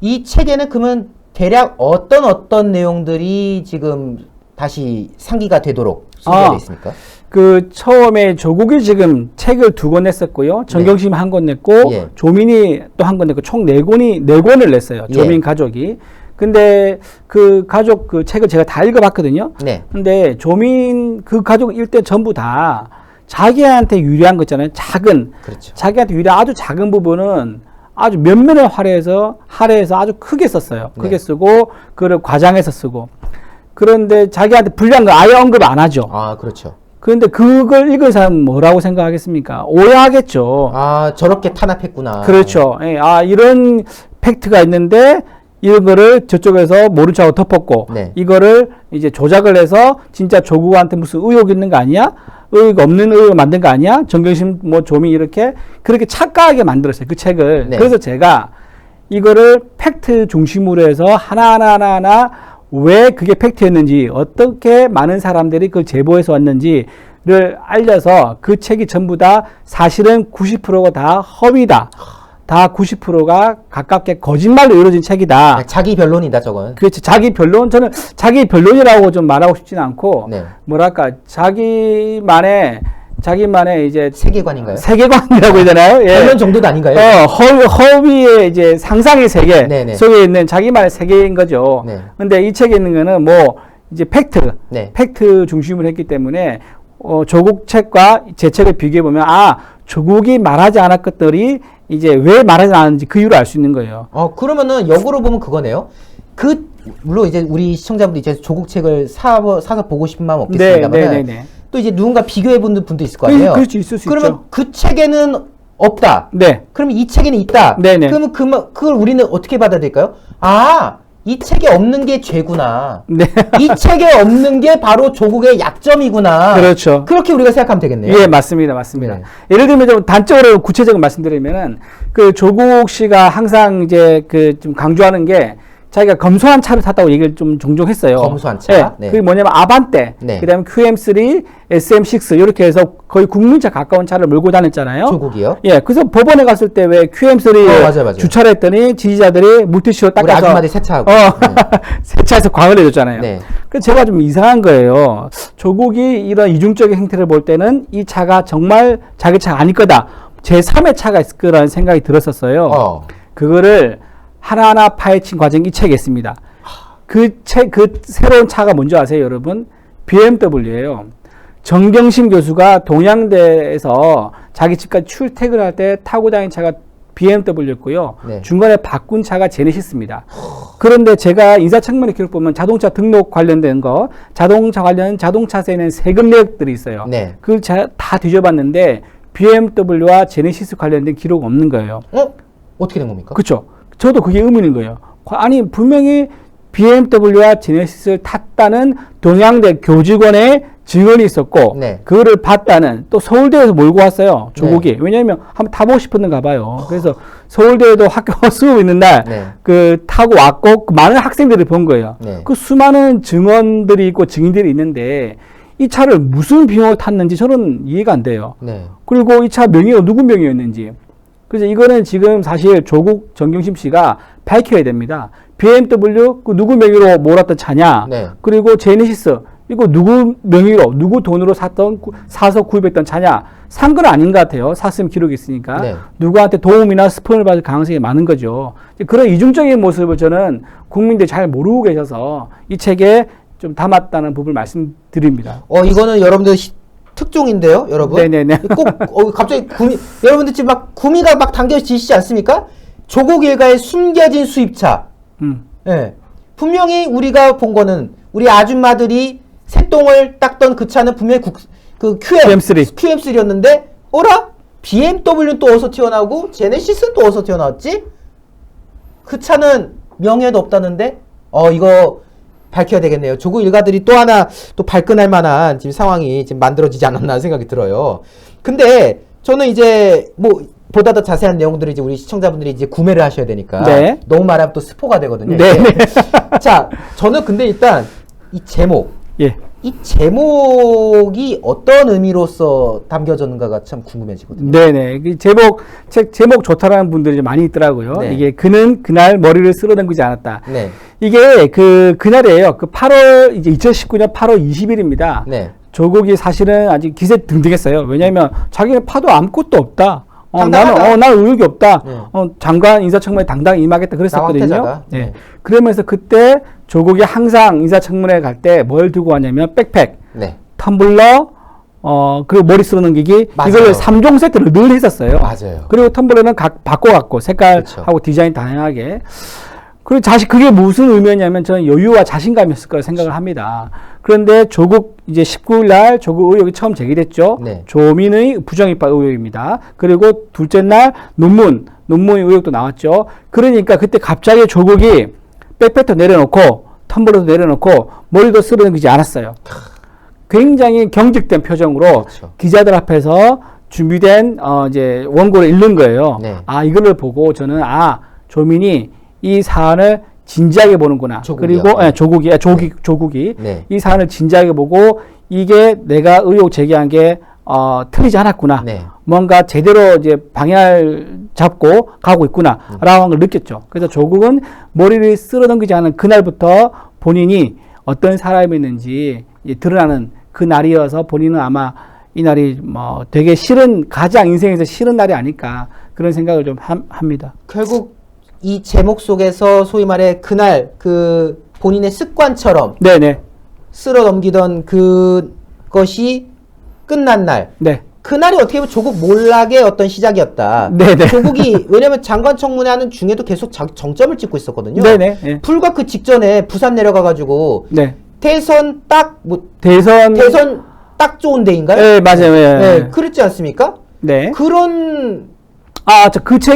이 책에는 그러면 대략 어떤 내용들이 지금 다시 상기가 되도록 소개되어 있습니까? 그 처음에 조국이 지금 책을 2권 냈었고요. 정경심 1권 냈고 예. 조민이 또 1권 냈고 총 4권을 냈어요. 조민 예. 가족이. 근데 그 가족 그 책을 제가 다 읽어봤거든요. 네. 근데 조민 그 가족 일대 전부 다 자기한테 유리한 거 있잖아요. 그렇죠. 자기한테 유리한 아주 작은 부분은 아주 면면을 할애해서 아주 크게 썼어요. 네. 크게 쓰고 그걸 과장해서 쓰고. 그런데 자기한테 불리한 거 아예 언급 안 하죠. 아, 그렇죠. 그런데 그걸 읽은 사람은 뭐라고 생각하겠습니까? 오해하겠죠. 아, 저렇게 탄압했구나. 그렇죠. 예, 이런 팩트가 있는데 이거를 저쪽에서 모른 척하고 덮었고 네. 이거를 이제 조작을 해서 진짜 조국한테 무슨 의혹 있는 거 아니야? 의혹 없는 의혹을 만든 거 아니야? 정경심 뭐 조미 이렇게 그렇게 착각하게 만들었어요. 그 책을. 네. 그래서 제가 이거를 팩트 중심으로 해서 하나하나 왜 그게 팩트였는지 어떻게 많은 사람들이 그걸 제보해서 왔는지를 알려서 그 책이 전부 다 사실은 90%가 다 허위다. 다 90%가 가깝게 거짓말로 이루어진 책이다. 자기 변론이다, 저건. 그렇죠. 자기 변론, 저는 자기 변론이라고 좀 말하고 싶지는 않고, 네. 뭐랄까, 자기만의 이제 세계관인가요? 세계관이라고 해야 되나요? 예. 변론 정도도 아닌가요? 허위의 이제 상상의 세계 네네. 속에 있는 자기만의 세계인 거죠. 네. 근데 이 책에 있는 거는 뭐, 이제 네. 팩트 중심으로 했기 때문에, 조국 책과 제 책을 비교해보면, 조국이 말하지 않았 것들이 이제 왜 말하지 않았는지 그 이유를 알 수 있는 거예요. 그러면은 역으로 보면 그거네요. 물론 이제 우리 시청자분들 이제 조국 책을 사서 보고 싶은 마음 없겠습니다만 또 이제 누군가 비교해 본 분도 있을 거 아니에요. 그렇지, 있을 수 그러면 있죠. 그 책에는 없다. 네. 그러면 이 책에는 있다. 네네. 그러면 그걸 우리는 어떻게 받아들일까요? 이 책에 없는 게 죄구나. 네. 이 책에 없는 게 바로 조국의 약점이구나. 그렇죠. 그렇게 우리가 생각하면 되겠네요. 예, 맞습니다. 네. 예를 들면 좀 단적으로 구체적으로 말씀드리면은 그 조국 씨가 항상 이제 그 좀 강조하는 게 자기가 검소한 차를 탔다고 얘기를 좀 종종 했어요. 검소한 차? 네. 네. 그게 뭐냐면 아반떼, 네. 그다음에 QM3, SM6 이렇게 해서 거의 국민차 가까운 차를 몰고 다녔잖아요. 조국이요? 예, 그래서 법원에 갔을 때 왜 QM3 맞아요. 주차를 했더니 지지자들이 물티슈로 우리 닦아서 아줌마들 세차하고. 세차해서 광을 내줬잖아요. 네. 그래서 제가 좀 이상한 거예요. 조국이 이런 이중적인 행태를 볼 때는 이 차가 정말 자기 차가 아닐 거다. 제3의 차가 있을 거라는 생각이 들었었어요. 그거를 하나하나 파헤친 과정이 이 책에 있습니다. 그 새로운 차가 뭔지 아세요, 여러분? BMW예요. 정경심 교수가 동양대에서 자기 집까지 출퇴근할 때 타고 다닌 차가 BMW였고요. 네. 중간에 바꾼 차가 제네시스입니다. 그런데 제가 인사청문회 기록 보면 자동차 등록 관련된 거, 자동차 관련 자동차세는 세금 내역들이 있어요. 네. 그걸 다 뒤져봤는데 BMW와 제네시스 관련된 기록 없는 거예요. 어떻게 된 겁니까? 그렇죠. 저도 그게 의문인 거예요. 아니 분명히 BMW와 제네시스를 탔다는 동양대 교직원의 증언이 있었고 네. 그거를 봤다는 또 서울대에서 몰고 왔어요. 조국이. 네. 왜냐하면 한번 타보고 싶었는가 봐요. 그래서 서울대에도 학교 수업 있는 날 그 타고 왔고 그 많은 학생들을 본 거예요. 네. 그 수많은 증언들이 있고 증인들이 있는데 이 차를 무슨 비용으로 탔는지 저는 이해가 안 돼요. 네. 그리고 이 차 명의가 누구 명의였는지. 그래서 이거는 지금 사실 조국 정경심 씨가 밝혀야 됩니다. BMW 그 누구 명의로 몰았던 차냐? 네. 그리고 제네시스 이거 누구 명의로 누구 돈으로 사서 구입했던 차냐? 산 건 아닌 것 같아요. 샀으면 기록이 있으니까. 네. 누구한테 도움이나 스폰을 받을 가능성이 많은 거죠. 그런 이중적인 모습을 저는 국민들이 잘 모르고 계셔서 이 책에 좀 담았다는 부분을 말씀드립니다. 이거는 여러분들 특종인데요, 여러분. 네네네. 꼭 갑자기 여러분들 지금 막 구미가 막 당겨지시지 않습니까? 조국 일가의 숨겨진 수입차. 네. 분명히 우리가 본 거는 우리 아줌마들이 새똥을 닦던 그 차는 분명히 그 QM3였는데 어라? BMW는 또 어디서 튀어나오고 제네시스는 또 어디서 튀어나왔지? 그 차는 명예도 없다는데 이거 밝혀야 되겠네요. 조국 일가들이 또 하나 또 발끈할 만한 지금 상황이 지금 만들어지지 않았나 생각이 들어요. 근데 저는 이제 뭐 보다 더 자세한 내용들을 이제 우리 시청자분들이 이제 구매를 하셔야 되니까 네. 너무 말하면 또 스포가 되거든요. 네. 자, 저는 근데 일단 이 제목, 이 제목이 어떤 의미로서 담겨졌는가가 참 궁금해지거든요. 네네. 책 제목 좋다라는 분들이 많이 있더라고요. 네. 이게 그는 그날 머리를 쓸어담그지 않았다. 네. 이게 그날이에요. 8월, 이제 2019년 8월 20일입니다. 네. 조국이 사실은 아직 기세 등등했어요. 왜냐하면 자기는 파도 아무것도 없다. 당당하다. 나는 의욕이 없다. 네. 장관 인사청문회 당당히 임하겠다 그랬었거든요. 나왔대잖아. 네. 그러면서 그때 조국이 항상 인사청문회 갈 때 뭘 들고 왔냐면 백팩, 네. 텀블러, 그리고 머리 쓸어 넘기기, 맞아요. 이걸 3종 세트를 늘 했었어요. 맞아요. 그리고 텀블러는 바꿔갖고 색깔하고 그쵸. 디자인 다양하게. 그리고 그게 무슨 의미였냐면 저는 여유와 자신감이었을 거라 생각을 합니다. 그런데 조국 이제 19일 날 조국 의혹이 처음 제기됐죠. 네. 조민의 부정입학 의혹입니다. 그리고 둘째 날 논문 의혹도 나왔죠. 그러니까 그때 갑자기 조국이 백팩도 내려놓고 텀블러도 내려놓고 머리도 쓸어넘기지 않았어요. 굉장히 경직된 표정으로 그렇죠. 기자들 앞에서 준비된 이제 원고를 읽는 거예요. 네. 이거를 보고 저는 조민이 이 사안을 진지하게 보는구나. 조국이요. 그리고 조국이 네. 이 사안을 진지하게 보고 이게 내가 의혹 제기한 게 틀리지 않았구나. 네. 뭔가 제대로 이제 방향을 잡고 가고 있구나라고 하는 걸 느꼈죠. 그래서 조국은 머리를 쓸어넘기지 않은 그날부터 본인이 어떤 사람이었는지 드러나는 그 날이어서 본인은 아마 이 날이 뭐 되게 가장 인생에서 싫은 날이 아닐까 그런 생각을 좀 합니다. 결국 이 제목 속에서 소위 말해 그날 그 본인의 습관처럼 네네. 쓸어 넘기던 그것이 끝난 날. 네. 그날이 어떻게 보면 조국 몰락의 어떤 시작이었다. 네네. 조국이 왜냐면 장관 청문회 하는 중에도 계속 정점을 찍고 있었거든요. 네네. 네. 불과 그 직전에 부산 내려가가지고 네. 대선 딱 대선 딱 좋은 데인가요? 네, 맞아요. 네, 그렇지 않습니까? 네. 그런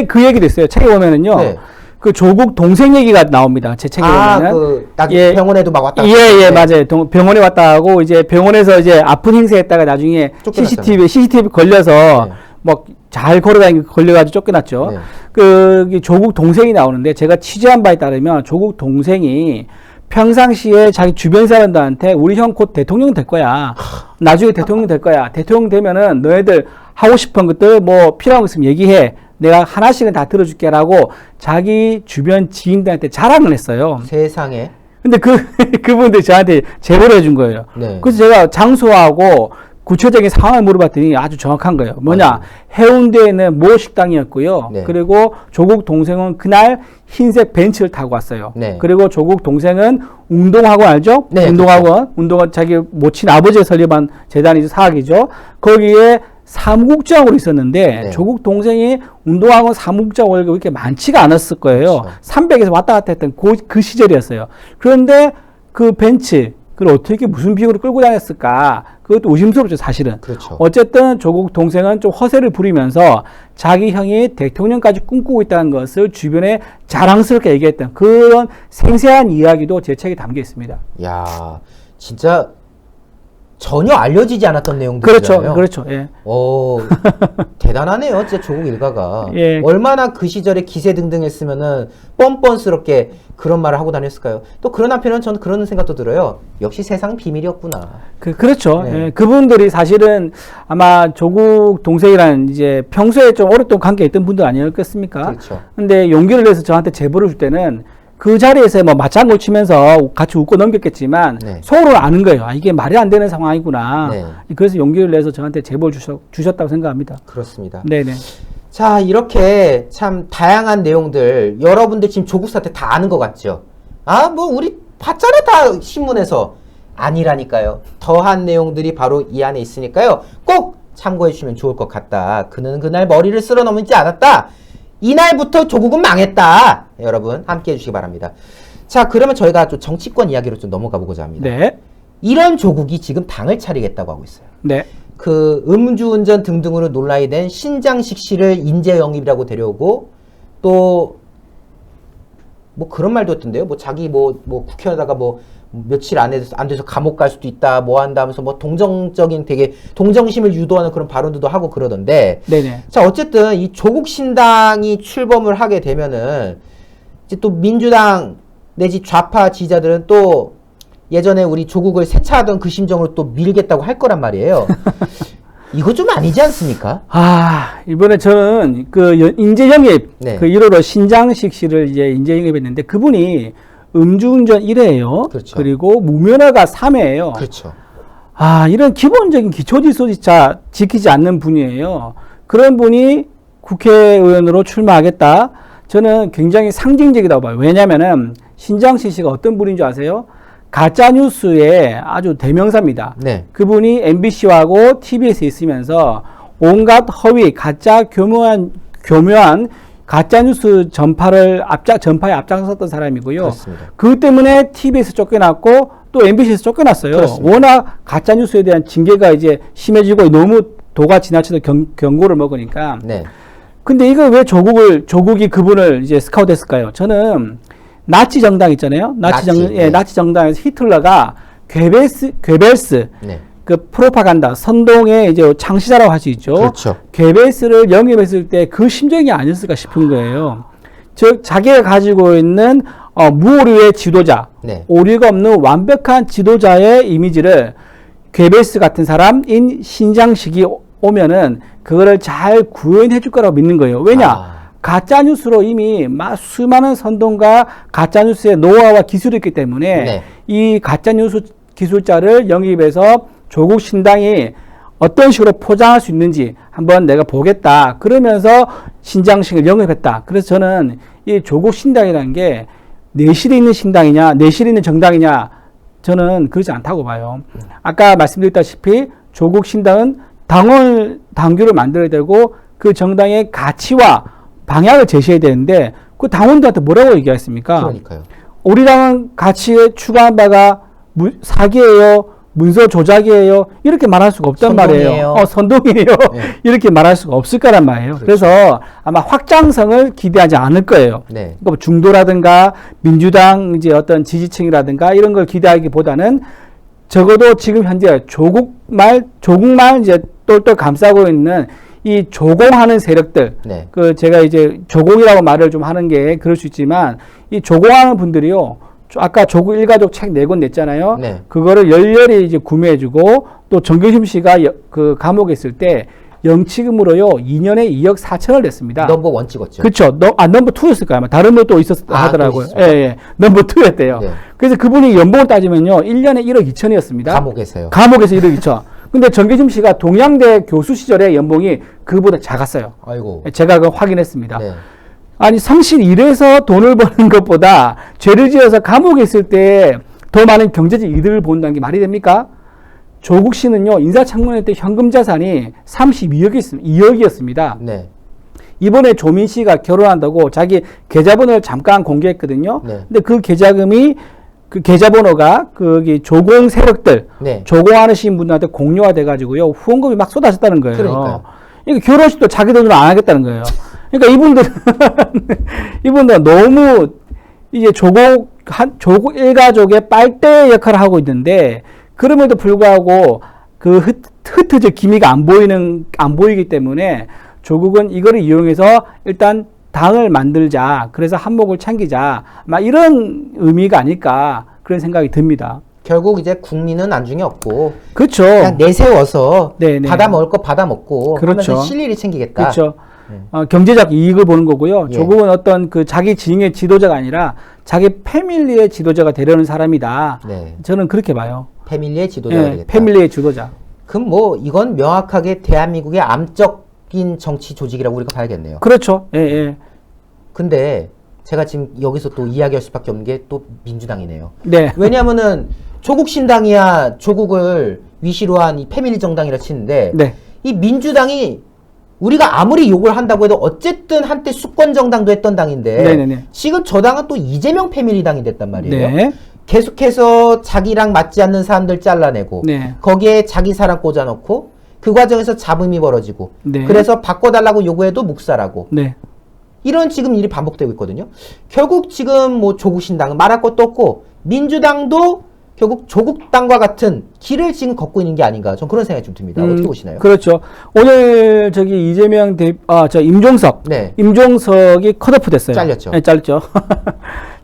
그 얘기도 있어요. 책에 보면은요. 네. 그 조국 동생 얘기가 나옵니다. 제 책에 보면은. 나중에 병원에도 막 왔다. 예, 맞아요. 병원에 왔다 하고 이제 병원에서 이제 아픈 행세했다가 나중에 쫓겨났잖아요. CCTV 걸려서 네. 뭐 잘 걸어다니고 걸려가지고 쫓겨났죠. 네. 그 조국 동생이 나오는데 제가 취재한 바에 따르면 조국 동생이 평상시에 자기 주변 사람들한테 우리 형 곧 대통령 될 거야. 나중에 대통령 될 거야. 대통령 되면은 너희들 하고 싶은 것들 뭐 필요한 거 있으면 얘기해. 내가 하나씩은 다 들어줄게라고 자기 주변 지인들한테 자랑을 했어요. 세상에. 근데 그분들 저한테 제보를 해준 거예요. 네. 그래서 제가 장소하고 구체적인 상황을 물어봤더니 아주 정확한 거예요. 뭐냐, 해운대에 있는 모 식당이었고요. 네. 그리고 조국 동생은 그날 흰색 벤츠를 타고 왔어요. 네. 그리고 조국 동생은 운동학원 알죠? 네, 운동학원, 운동원 자기 모친 아버지가 설립한 재단이죠, 사학이죠. 거기에 사무국장으로 있었는데 네. 조국 동생이 운동학원 사무국장 월급이 그렇게 많지가 않았을 거예요. 그렇죠. 300에서 왔다 갔다 했던 그 시절이었어요. 그런데 그 벤츠, 그걸 어떻게 무슨 비용으로 끌고 다녔을까? 그것도 의심스럽죠, 사실은. 그렇죠. 어쨌든 조국 동생은 좀 허세를 부리면서 자기 형이 대통령까지 꿈꾸고 있다는 것을 주변에 자랑스럽게 얘기했던 그런 생생한 이야기도 제 책에 담겨 있습니다. 야, 진짜 전혀 알려지지 않았던 내용들이잖아요. 그렇죠. 예. 오, 대단하네요. 진짜 조국 일가가. 예. 얼마나 그 시절에 기세등등했으면은 뻔뻔스럽게 그런 말을 하고 다녔을까요? 또 그런 한편은 저는 그런 생각도 들어요. 역시 세상 비밀이었구나. 그렇죠. 네. 예. 그분들이 사실은 아마 조국 동생이란 이제 평소에 좀 오랫동안 관계에 있던 분들 아니었겠습니까? 그렇죠. 근데 용기를 내서 저한테 제보를 줄 때는 그 자리에서 뭐 맞장구 치면서 같이 웃고 넘겼겠지만 네. 속으로 아는 거예요. 아, 이게 말이 안 되는 상황이구나. 네. 그래서 용기를 내서 저한테 제보를 주셨다고 생각합니다. 그렇습니다. 네네. 자, 이렇게 참 다양한 내용들 여러분들 지금 조국 사태 다 아는 것 같죠? 아, 뭐 우리 봤잖아 다 신문에서. 아니라니까요. 더한 내용들이 바로 이 안에 있으니까요. 꼭 참고해 주시면 좋을 것 같다. 그는 그날 머리를 쓸어 넘지 않았다. 이날부터 조국은 망했다. 여러분 함께 해주시기 바랍니다. 자, 그러면 저희가 좀 정치권 이야기로 좀 넘어가 보고자 합니다. 네. 이런 조국이 지금 당을 차리겠다고 하고 있어요. 네. 그 음주운전 등등으로 논란이 된 신장식 씨를 인재 영입이라고 데려오고 또 뭐 그런 말도 했던데요. 뭐 자기 뭐 국회의원다가 뭐 며칠 안 돼서 감옥 갈 수도 있다 뭐 한다 하면서 뭐 동정적인 되게 동정심을 유도하는 그런 발언들도 하고 그러던데. 네네. 자, 어쨌든 이 조국 신당이 출범을 하게 되면은 이제 또 민주당 내지 좌파 지지자들은 또 예전에 우리 조국을 세차하던 그 심정으로 또 밀겠다고 할 거란 말이에요. 이거 좀 아니지 않습니까? 아, 이번에 저는 그 인재 영입, 네. 그 1호로 신장식 씨를 이제 인재 영입했는데 그분이 음주운전 1회예요. 그렇죠. 그리고 무면허가 3회예요. 그렇죠. 아, 이런 기본적인 기초질서조차 지키지 않는 분이에요. 그런 분이 국회의원으로 출마하겠다. 저는 굉장히 상징적이라고 봐요. 왜냐면은 신장식 씨가 어떤 분인 줄 아세요? 가짜뉴스의 아주 대명사입니다. 네. 그분이 MBC하고 TBS에 있으면서 온갖 허위, 가짜 교묘한 가짜뉴스 전파에 앞장섰던 사람이고요. 그렇습니다. 그 때문에 TBS 쫓겨났고 또 MBC에서 쫓겨났어요. 그렇습니다. 워낙 가짜뉴스에 대한 징계가 이제 심해지고 너무 도가 지나쳐서 경고를 먹으니까. 네. 근데 이거 왜 조국이 그분을 이제 스카우트했을까요? 저는 나치 정당 있잖아요. 나치 정당에서 히틀러가 괴벨스 네. 그 프로파간다 선동의 이제 창시자라고 할 수 있죠. 그렇죠. 괴벨스를 영입했을 때 그 심정이 아니었을까 싶은 거예요. 즉 자기가 가지고 있는 무오류의 지도자, 네. 오류가 없는 완벽한 지도자의 이미지를 괴벨스 같은 사람인 신장식이 오면은 그거를 잘 구현해 줄 거라고 믿는 거예요. 왜냐? 가짜뉴스로 이미 수많은 선동과 가짜뉴스의 노하우와 기술이 있기 때문에 네. 이 가짜뉴스 기술자를 영입해서 조국 신당이 어떤 식으로 포장할 수 있는지 한번 내가 보겠다. 그러면서 신장식을 영입했다. 그래서 저는 이 조국 신당이라는 게 내실이 있는 신당이냐, 내실이 있는 정당이냐, 저는 그렇지 않다고 봐요. 아까 말씀드렸다시피 조국 신당은 당규를 만들어야 되고 그 정당의 가치와 방향을 제시해야 되는데 그 당원들한테 뭐라고 얘기했습니까? 그러니까요. 우리 당은 가치에 추가한 바가 사기예요, 문서 조작이에요, 이렇게 말할 수가 없단 선동이에요. 말이에요. 선동이에요. 네. 이렇게 말할 수가 없을 거란 말이에요. 그렇죠. 그래서 아마 확장성을 기대하지 않을 거예요. 네. 그러니까 중도라든가 민주당 이제 어떤 지지층이라든가 이런 걸 기대하기보다는 적어도 지금 현재 조국말 이제 똘똘 감싸고 있는 이 조공하는 세력들, 네. 그 제가 이제 조공이라고 말을 좀 하는 게 그럴 수 있지만 이 조공하는 분들이요. 아까 조국 일가족 책 4권 냈잖아요. 네. 그거를 열렬히 이제 구매해주고 또 정경심 씨가 그 감옥에 있을 때 영치금으로요 2년에 2억 4천을 냈습니다. 넘버 1 찍었죠. 그렇죠. 넘버 2였을 거예요. 아마 다른 분도 있었 하더라고요. 또 예, 예. 넘버 2였대요. 네. 그래서 그분이 연봉을 따지면요 1년에 1억 2천이었습니다. 감옥에서요. 감옥에서 1억 2천. 근데 정계심 씨가 동양대 교수 시절에 연봉이 그보다 작았어요. 아이고. 제가 그거 확인했습니다. 네. 아니 성실 일해서 돈을 버는 것보다 죄를 지어서 감옥에 있을 때 더 많은 경제적 이득을 본다는 게 말이 됩니까? 조국 씨는요 인사청문회 때 현금 자산이 2억이었습니다. 네. 이번에 조민 씨가 결혼한다고 자기 계좌번호를 잠깐 공개했거든요. 네. 근데 그 계좌금이 그 계좌번호가 거기 조공 세력들, 네. 조공하시는 분들한테 공유가 돼가지고요 후원금이 막 쏟아졌다는 거예요. 그러니까요. 이게 결혼식도 자기 돈으로 안 하겠다는 거예요. 그러니까 이분들은 너무 이제 조국 일가족의 빨대 역할을 하고 있는데 그럼에도 불구하고 그 흩어져 기미가 안 보이기 때문에 조국은 이거를 이용해서 일단 당을 만들자. 그래서 한몫을 챙기자. 막 이런 의미가 아닐까 그런 생각이 듭니다. 결국 이제 국민은 안중에 없고 그렇죠. 그냥 내세워서 네네. 받아 먹을 거 받아 먹고 그렇죠. 하면서 실리를 챙기겠다. 그렇죠. 경제적 이익을 보는 거고요. 예. 조국은 어떤 그 자기 지인의 지도자가 아니라 자기 패밀리의 지도자가 되려는 사람이다. 네. 저는 그렇게 봐요. 패밀리의 지도자가 예, 되겠다. 패밀리의 지도자. 그럼 뭐 이건 명확하게 대한민국의 암적인 정치 조직이라고 우리가 봐야겠네요. 그렇죠. 예, 예. 근데 제가 지금 여기서 또 이야기할 수밖에 없는 게 또 민주당이네요. 네. 왜냐하면은 조국 신당이야 조국을 위시로 한 이 패밀리 정당이라 치는데 네. 이 민주당이 우리가 아무리 욕을 한다고 해도 어쨌든 한때 수권 정당도 했던 당인데 네네네. 지금 저 당은 또 이재명 패밀리 당이 됐단 말이에요. 네. 계속해서 자기랑 맞지 않는 사람들 잘라내고 네. 거기에 자기 사람 꽂아놓고 그 과정에서 잡음이 벌어지고 네. 그래서 바꿔달라고 요구해도 묵살하고 네. 이런 지금 일이 반복되고 있거든요. 결국 지금 뭐 조국 신당은 말할 것도 없고 민주당도 결국 조국 당과 같은 길을 지금 걷고 있는 게 아닌가. 전 그런 생각이 좀 듭니다. 어떻게 보시나요? 그렇죠. 오늘 저기 이재명 임종석. 네. 임종석이 컷오프 됐어요. 잘렸죠. 네, 잘렸죠.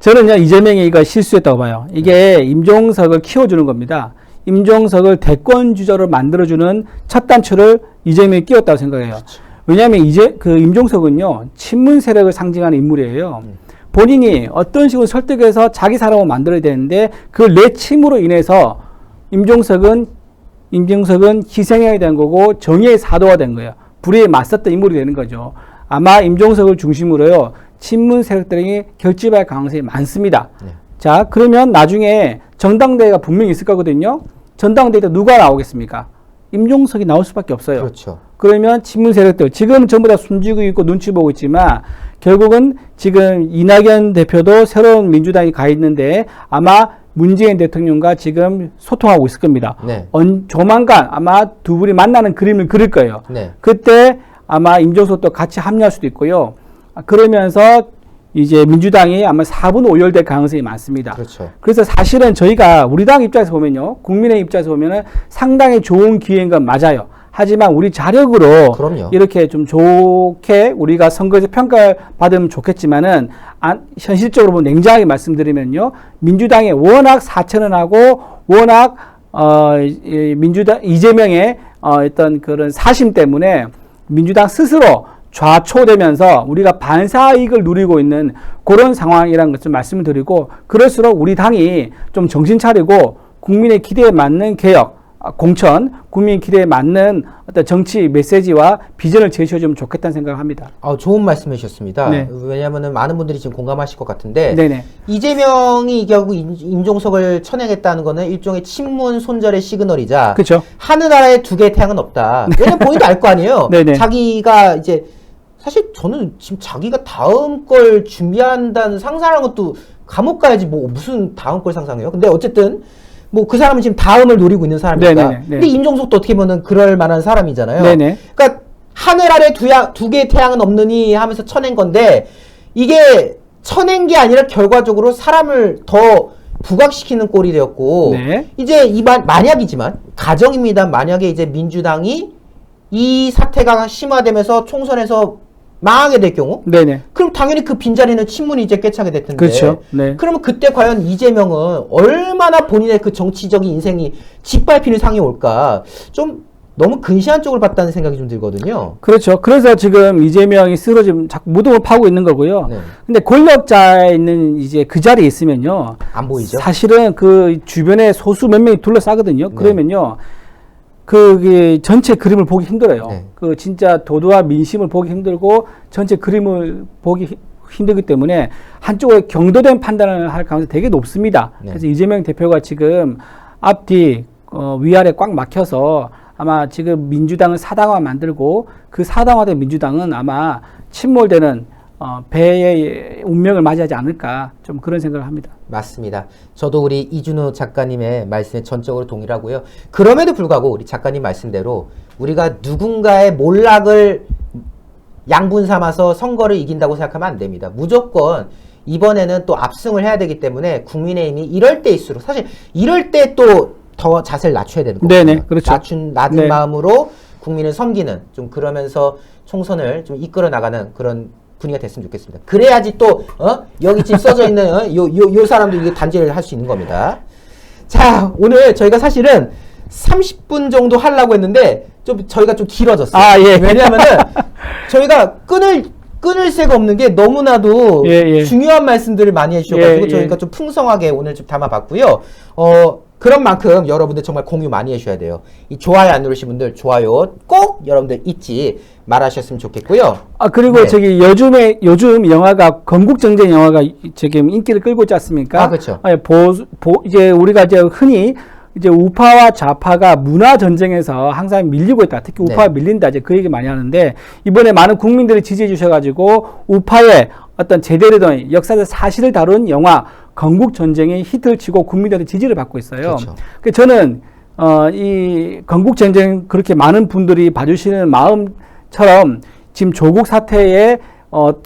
저는요, 이재명이 이거 실수했다고 봐요. 이게 임종석을 키워주는 겁니다. 임종석을 대권 주자로 만들어주는 첫 단추를 이재명이 끼웠다고 생각해요. 그렇죠. 왜냐하면 임종석은요, 친문 세력을 상징하는 인물이에요. 본인이 어떤 식으로 설득해서 자기 사람을 만들어야 되는데 그 내침으로 인해서 임종석은 희생해야 되는 거고 정의의 사도가 된 거예요. 불의에 맞섰던 인물이 되는 거죠. 아마 임종석을 중심으로요 친문 세력들이 결집할 가능성이 많습니다. 네. 자, 그러면 나중에 전당대회가 분명히 있을 거거든요. 전당대회 때 누가 나오겠습니까? 임종석이 나올 수밖에 없어요. 그렇죠. 그러면 친문 세력들 지금 전부 다 숨지고 있고 눈치 보고 있지만 결국은 지금 이낙연 대표도 새로운 민주당이 가 있는데 아마 문재인 대통령과 지금 소통하고 있을 겁니다. 네. 조만간 아마 두 분이 만나는 그림을 그릴 거예요. 네. 그때 아마 임종석도 같이 합류할 수도 있고요. 그러면서 이제 민주당이 아마 4분 오열될 가능성이 많습니다. 그렇죠. 그래서 사실은 저희가 우리 당 입장에서 보면요. 국민의 입장에서 보면은 상당히 좋은 기회인 건 맞아요. 하지만 우리 자력으로 그럼요. 이렇게 좀 좋게 우리가 선거에서 평가를 받으면 좋겠지만은 현실적으로 보면 냉정하게 말씀드리면요. 민주당이 워낙 사천원하고 워낙 민주당 이재명의 어떤 그런 사심 때문에 민주당 스스로 좌초되면서 우리가 반사이익을 누리고 있는 그런 상황이라는 것을 말씀을 드리고 그럴수록 우리 당이 좀 정신 차리고 국민의 기대에 맞는 개혁, 공천, 국민 기대에 맞는 어떤 정치 메시지와 비전을 제시해주면 좋겠다는 생각을 합니다. 좋은 말씀 해주셨습니다. 네. 왜냐하면 많은 분들이 지금 공감하실 것 같은데 네네. 이재명이 결국 임종석을 쳐내겠다는 거는 일종의 친문 손절의 시그널이자 그렇죠. 하늘나라에 두 개의 태양은 없다. 왜냐면 본인도 알 거 아니에요. 네네. 자기가 이제 사실 저는 지금 자기가 다음 걸 준비한다는 상상하는 것도 감옥 가야지 뭐 무슨 다음 걸 상상해요. 근데 어쨌든 뭐 그 사람은 지금 다음을 노리고 있는 사람이니까. 네네네. 근데 임종석도 어떻게 보면 그럴 만한 사람이잖아요. 네네. 그러니까 하늘 아래 두 개의 태양은 없느니 하면서 쳐낸 건데 이게 쳐낸 게 아니라 결과적으로 사람을 더 부각시키는 꼴이 되었고 네. 이제 만약이지만 가정입니다. 만약에 이제 민주당이 이 사태가 심화되면서 총선에서 망하게 될 경우, 네네. 그럼 당연히 그 빈자리는 친문이 이제 꿰차게 될 텐데. 그렇죠. 네. 그러면 그때 과연 이재명은 얼마나 본인의 그 정치적인 인생이 짓밟히는 상이 올까? 좀 너무 근시안 쪽을 봤다는 생각이 좀 들거든요. 그렇죠. 그래서 지금 이재명이 쓰러지면 자꾸 무덤을 파고 있는 거고요. 네. 근데 권력자에 있는 이제 그 자리에 있으면요. 안 보이죠? 사실은 그 주변에 소수 몇 명이 둘러싸거든요. 그러면요. 그 전체 그림을 보기 힘들어요. 네. 그 진짜 도도와 민심을 보기 힘들고 전체 그림을 보기 힘들기 때문에 한쪽에 경도된 판단을 할 가능성이 되게 높습니다. 네. 그래서 이재명 대표가 지금 앞뒤 위아래 꽉 막혀서 아마 지금 민주당을 사당화 만들고 그 사당화된 민주당은 아마 침몰되는 배의 운명을 맞이하지 않을까 좀 그런 생각을 합니다. 맞습니다. 저도 우리 이준우 작가님의 말씀에 전적으로 동의하고요. 그럼에도 불구하고 우리 작가님 말씀대로 우리가 누군가의 몰락을 양분 삼아서 선거를 이긴다고 생각하면 안 됩니다. 무조건 이번에는 또 압승을 해야 되기 때문에 국민의힘이 이럴 때일수록 사실 이럴 때 또 더 자세를 낮춰야 되는 거거든요. 네네, 그렇죠. 낮은 네. 마음으로 국민을 섬기는 좀 그러면서 총선을 좀 이끌어 나가는 그런 분위기가 됐으면 좋겠습니다. 그래야지 또 여기 지금 써져 있는 요 사람도 이게 단죄를 할 수 있는 겁니다. 자, 오늘 저희가 사실은 30분 정도 하려고 했는데 좀 저희가 좀 길어졌어요. 아, 예. 왜냐하면은 저희가 끊을 새가 없는 게 너무나도 예. 중요한 말씀들을 많이 해주셔가지고 예. 저희가 좀 풍성하게 오늘 좀 담아봤고요. 그런 만큼 여러분들 정말 공유 많이 해주셔야 돼요. 이 좋아요 안 누르신 분들 좋아요 꼭 여러분들 잊지 말하셨으면 좋겠고요. 아, 그리고 네. 저기 요즘 영화가 건국정쟁 영화가 지금 인기를 끌고 있지 않습니까? 아, 그렇죠. 이제 우리가 이제 흔히 이제 우파와 좌파가 문화 전쟁에서 항상 밀리고 있다. 특히 우파가 밀린다. 이제 그 얘기 많이 하는데 이번에 많은 국민들이 지지해 주셔가지고 우파의 어떤 제대로 된 역사적 사실을 다룬 영화 건국 전쟁이 히트를 치고 국민들한테 지지를 받고 있어요. 그렇죠. 그래서 저는 이 건국 전쟁 그렇게 많은 분들이 봐주시는 마음처럼 지금 조국 사태의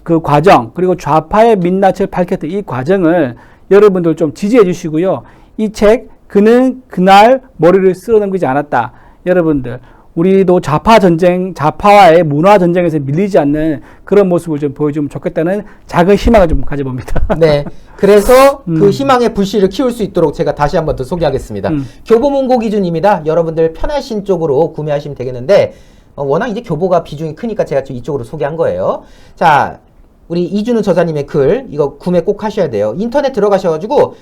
그 과정 그리고 좌파의 민낯을 밝혔던 이 과정을 여러분들 좀 지지해 주시고요. 이 책 그는 그날 머리를 쓸어넘기지 않았다. 여러분들 우리도 좌파와의 문화 전쟁에서 밀리지 않는 그런 모습을 좀 보여주면 좋겠다는 작은 희망을 좀 가져봅니다. 네. 그래서 그 희망의 불씨를 키울 수 있도록 제가 다시 한번 더 소개하겠습니다. 교보문고 기준입니다. 여러분들 편하신 쪽으로 구매하시면 되겠는데 워낙 이제 교보가 비중이 크니까 제가 좀 이쪽으로 소개한 거예요. 자, 우리 이준우 저자님의 글 이거 구매 꼭 하셔야 돼요. 인터넷 들어가셔가지고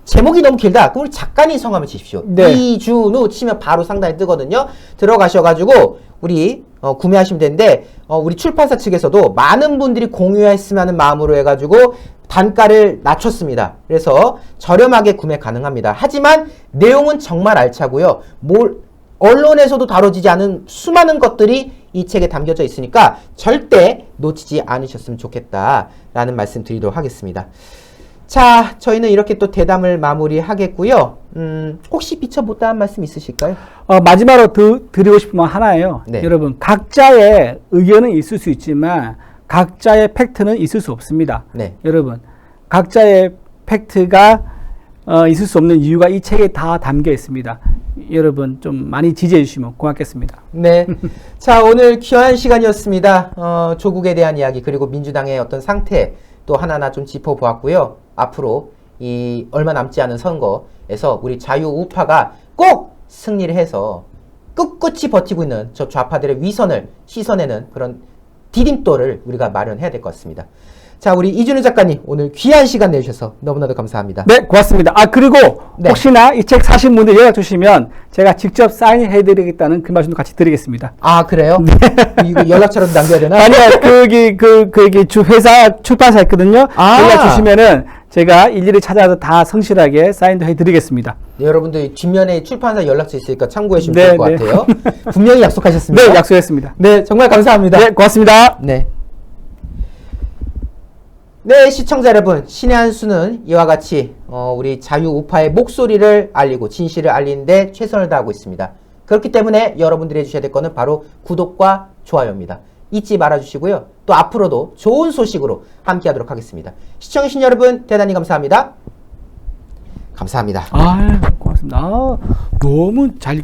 제목이 너무 길다. 그럼 우리 작가님 성함을 치십시오. 네. 이준우 치면 바로 상단에 뜨거든요. 들어가셔가지고 우리 구매하시면 되는데 우리 출판사 측에서도 많은 분들이 공유했으면 하는 마음으로 해가지고 단가를 낮췄습니다. 그래서 저렴하게 구매 가능합니다. 하지만 내용은 정말 알차고요. 언론에서도 다뤄지지 않은 수많은 것들이 이 책에 담겨져 있으니까 절대 놓치지 않으셨으면 좋겠다라는 말씀 드리도록 하겠습니다. 자, 저희는 이렇게 또 대담을 마무리하겠고요. 혹시 미처 못다한 말씀 있으실까요? 마지막으로 드리고 싶은 건 하나예요. 네. 여러분, 각자의 의견은 있을 수 있지만 각자의 팩트는 있을 수 없습니다. 네. 여러분, 각자의 팩트가 있을 수 없는 이유가 이 책에 다 담겨 있습니다. 여러분 좀 많이 지지해 주시면 고맙겠습니다. 네. 자, 오늘 귀한 시간이었습니다. 조국에 대한 이야기 그리고 민주당의 어떤 상태 또 하나하나 좀 짚어보았고요. 앞으로 이 얼마 남지 않은 선거에서 우리 자유우파가 꼭 승리를 해서 꿋꿋이 버티고 있는 저 좌파들의 위선을 씻어내는 그런 디딤돌을 우리가 마련해야 될 것 같습니다. 자, 우리 이준우 작가님 오늘 귀한 시간 내주셔서 너무나도 감사합니다. 네, 고맙습니다. 그리고 네. 혹시나 이 책 사신 분들 연락 주시면 제가 직접 사인해 드리겠다는 그 말씀도 같이 드리겠습니다. 아, 그래요? 이거 연락처라도 남겨야 되나? 아니요, 거기 회사 출판사 있거든요. 연락 주시면은 제가 일일이 찾아서 다 성실하게 사인도 해 드리겠습니다. 네, 여러분들 뒷면에 출판사 연락처 있으니까 참고해 주시면 네, 좋을 것 같아요. 분명히 약속하셨습니다. 네, 약속했습니다. 네, 정말 감사합니다. 네, 고맙습니다. 네. 네, 시청자 여러분, 신의 한 수는 이와 같이 우리 자유우파의 목소리를 알리고 진실을 알리는데 최선을 다하고 있습니다. 그렇기 때문에 여러분들이 해주셔야 될 거는 바로 구독과 좋아요입니다. 잊지 말아주시고요. 또 앞으로도 좋은 소식으로 함께하도록 하겠습니다. 시청해주신 여러분 대단히 감사합니다. 감사합니다. 고맙습니다. 너무 잘